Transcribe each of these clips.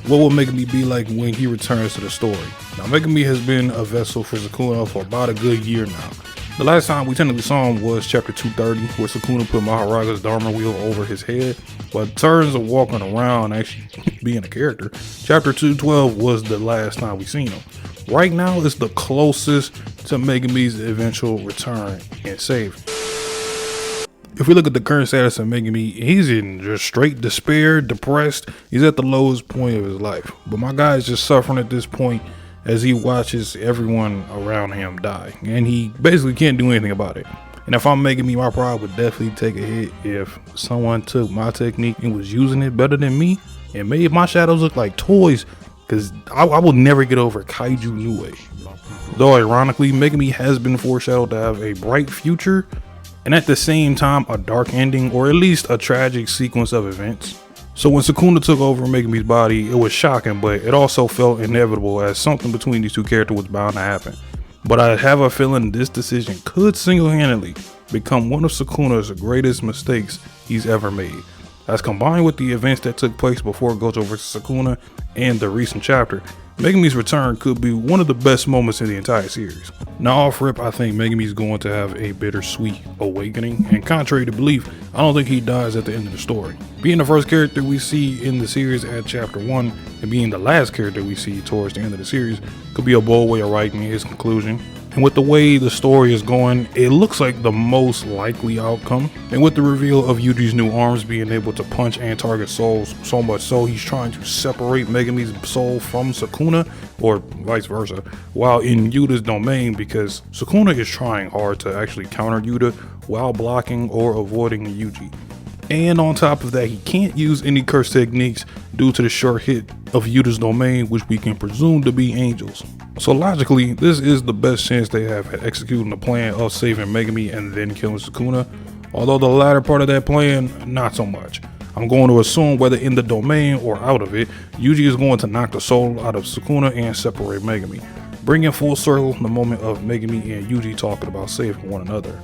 What will Megumi be like when he returns to the story? Now, Megumi has been a vessel for Sukuna for about a good year now. The last time we technically saw him was chapter 230, where Sukuna put Maharaga's Dharma wheel over his head. But in terms of walking around, actually being a character, chapter 212 was the last time we seen him. Right now, it's the closest to Megumi's eventual return and save. If we look at the current status of Megumi, he's in just straight despair, depressed. He's at the lowest point of his life. But my guy is just suffering at this point as he watches everyone around him die. And he basically can't do anything about it. And if I'm Megumi, my pride would definitely take a hit if someone took my technique and was using it better than me and made my shadows look like toys. Because I will never get over Kaiju Nue. Though ironically, Megumi has been foreshadowed to have a bright future, and at the same time a dark ending, or at least a tragic sequence of events. So when Sukuna took over Megumi's body, it was shocking, but it also felt inevitable, as something between these two characters was bound to happen. But I have a feeling this decision could single-handedly become one of Sukuna's greatest mistakes he's ever made. As combined with the events that took place before Gojo vs Sukuna and the recent chapter, Megumi's return could be one of the best moments in the entire series. Now off rip, I think Megumi's going to have a bittersweet awakening, and contrary to belief, I don't think he dies at the end of the story. Being the first character we see in the series at chapter 1 and being the last character we see towards the end of the series could be a bold way of writing his conclusion. And with the way the story is going, it looks like the most likely outcome. And with the reveal of Yuji's new arms being able to punch and target souls, so much so he's trying to separate Megumi's soul from Sukuna, or vice versa, while in Yuta's domain, because Sukuna is trying hard to actually counter Yuta while blocking or avoiding Yuji. And on top of that, he can't use any curse techniques due to the short hit of Yuta's domain, which we can presume to be angels. So logically, this is the best chance they have at executing the plan of saving Megumi and then killing Sukuna. Although the latter part of that plan, not so much. I'm going to assume whether in the domain or out of it, Yuji is going to knock the soul out of Sukuna and separate Megumi, bringing full circle the moment of Megumi and Yuji talking about saving one another.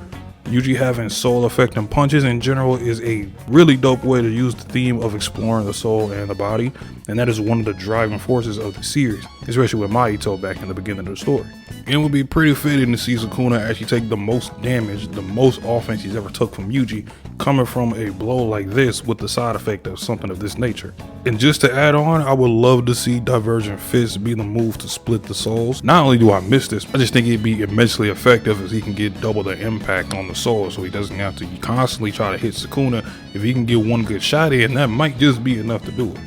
Yuji having soul affecting punches in general is a really dope way to use the theme of exploring the soul and the body, and that is one of the driving forces of the series, especially with Mahito back in the beginning of the story. It would be pretty fitting to see Sukuna actually take the most damage, the most offense he's ever took from Yuji, coming from a blow like this with the side effect of something of this nature. And just to add on, I would love to see Divergent Fists be the move to split the souls. Not only do I miss this, I just think it'd be immensely effective as he can get double the impact on the soul, so he doesn't have to constantly try to hit Sukuna. If he can get one good shot in, that might just be enough to do it.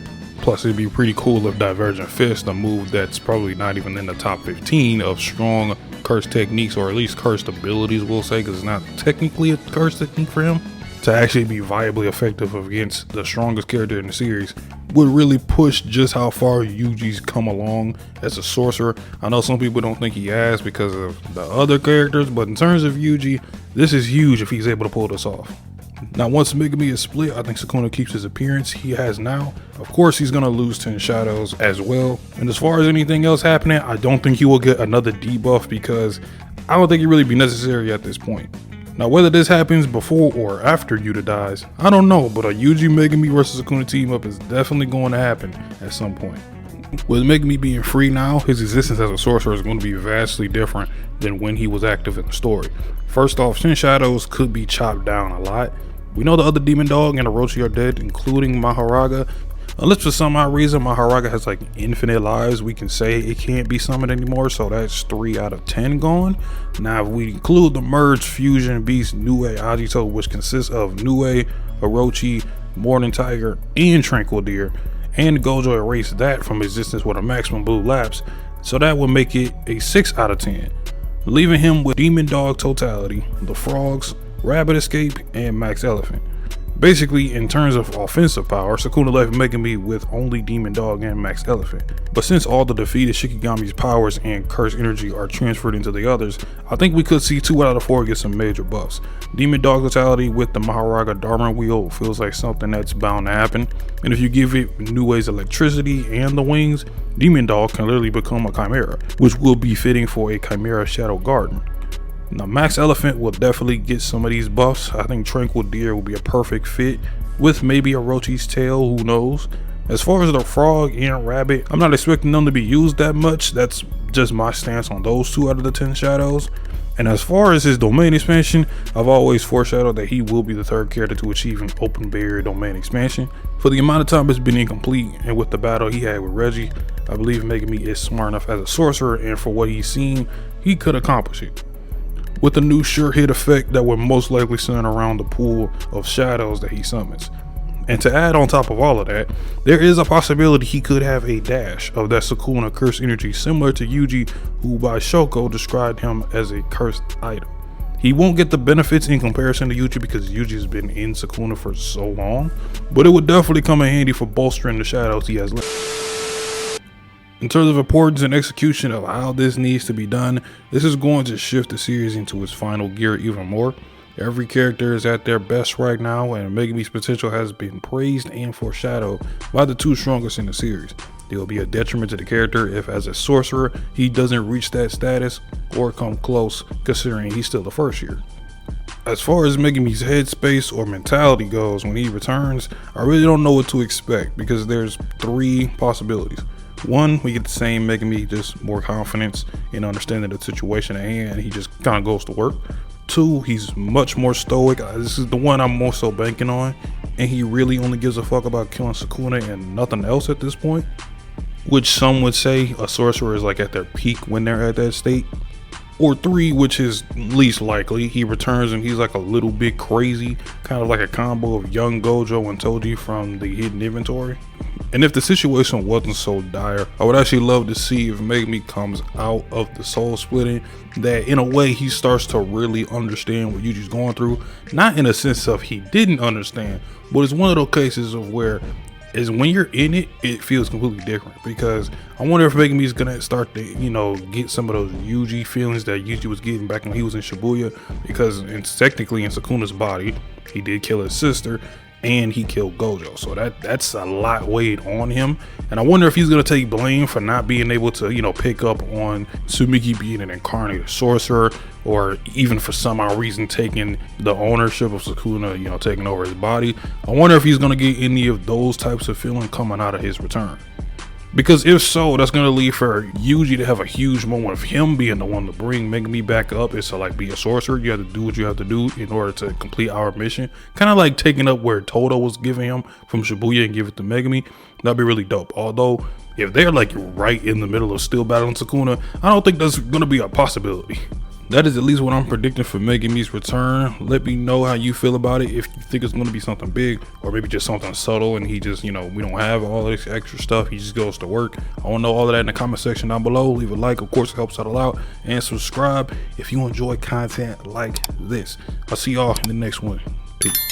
Plus, it'd be pretty cool if Divergent Fist, a move that's probably not even in the top 15 of strong curse techniques, or at least cursed abilities, we'll say, because it's not technically a curse technique for him, to actually be viably effective against the strongest character in the series, would really push just how far Yuji's come along as a sorcerer. I know some people don't think he has because of the other characters, but in terms of Yuji, this is huge if he's able to pull this off. Now, once Megumi is split, I think Sukuna keeps his appearance he has now. Of course, he's going to lose 10 shadows as well. And as far as anything else happening, I don't think he will get another debuff, because I don't think it really be necessary at this point. Now, whether this happens before or after Yuta dies, I don't know, but a Yuji Megumi versus Sukuna team up is definitely going to happen at some point. With Megumi being free now, his existence as a sorcerer is going to be vastly different than when he was active in the story. First off, 10 shadows could be chopped down a lot. We know the other demon dog and Orochi are dead, including Maharaga. Unless for some odd reason Maharaga has like infinite lives, we can say it can't be summoned anymore, so that's 3 out of 10 gone. Now if we include the merged fusion beast Nue Agito, which consists of Nue, Orochi, Morning Tiger, and Tranquil Deer, and Gojo erased that from existence with a maximum blue lapse, so that would make it a 6 out of 10, leaving him with Demon Dog Totality, the Frogs, Rabbit Escape, and Max Elephant. Basically, in terms of offensive power, Sukuna left Megumi with only Demon Dog and Max Elephant. But since all the defeated Shikigami's powers and curse energy are transferred into the others, I think we could see 2 out of 4 get some major buffs. Demon Dog Totality with the Maharaga Dharma Wheel feels like something that's bound to happen. And if you give it Nue's electricity and the wings, Demon Dog can literally become a Chimera, which will be fitting for a Chimera Shadow Garden. Now, Max Elephant will definitely get some of these buffs. I think Tranquil Deer will be a perfect fit, with maybe Orochi's tail, who knows. As far as the frog and rabbit, I'm not expecting them to be used that much. That's just my stance on those 2 out of the 10 shadows. And as far as his domain expansion, I've always foreshadowed that he will be the 3rd character to achieve an open barrier domain expansion. For the amount of time it's been incomplete, and with the battle he had with Reggie, I believe Megumi is smart enough as a sorcerer, and for what he's seen, he could accomplish it. With a new sure hit effect that would most likely center around the pool of shadows that he summons. And to add on top of all of that, there is a possibility he could have a dash of that Sukuna cursed energy similar to Yuji, who by Shoko described him as a cursed item. He won't get the benefits in comparison to Yuji because Yuji's been in Sukuna for so long, but it would definitely come in handy for bolstering the shadows he has left. In terms of importance and execution of how this needs to be done, this is going to shift the series into its final gear even more. Every character is at their best right now, and Megumi's potential has been praised and foreshadowed by the 2 strongest in the series. There will be a detriment to the character if, as a sorcerer, he doesn't reach that status or come close, considering he's still the 1st year. As far as Megumi's headspace or mentality goes when he returns, I really don't know what to expect because there's 3 possibilities. 1, we get the same Megumi, just more confidence in understanding the situation at hand, and he just kind of goes to work. 2, he's much more stoic. This is the one I'm more so banking on, and he really only gives a fuck about killing Sukuna and nothing else at this point, which some would say a sorcerer is like at their peak when they're at that state. Or 3, which is least likely, he returns and he's like a little bit crazy, kind of like a combo of young Gojo and Toji from the hidden inventory. And if the situation wasn't so dire, I would actually love to see if Megumi comes out of the soul splitting, that in a way he starts to really understand what Yuji's going through. Not in a sense of he didn't understand, but it's one of those cases of where is when you're in it, it feels completely different. Because I wonder if Megumi's gonna start to, get some of those Yuji feelings that Yuji was getting back when he was in Shibuya. Because technically in Sukuna's body, he did kill his sister and he killed Gojo, so that's a lot weighed on him. And I wonder if he's gonna take blame for not being able to pick up on Tsumiki being an incarnated sorcerer, or even for some odd reason taking the ownership of Sukuna, taking over his body. I wonder if he's gonna get any of those types of feeling coming out of his return. Because if so, that's going to lead for Yuji to have a huge moment of him being the one to bring Megumi back up. It's to like be a sorcerer. You have to do what you have to do in order to complete our mission. Kind of like taking up where Todo was giving him from Shibuya and give it to Megumi. That'd be really dope. Although, if they're like right in the middle of still battling Sukuna, I don't think that's going to be a possibility. That is at least what I'm predicting for Megumi's return. Let me know how you feel about it. If you think it's going to be something big, or maybe just something subtle and he just, we don't have all this extra stuff. He just goes to work. I want to know all of that in the comment section down below. Leave a like, of course, it helps out a lot. And subscribe if you enjoy content like this. I'll see y'all in the next one. Peace.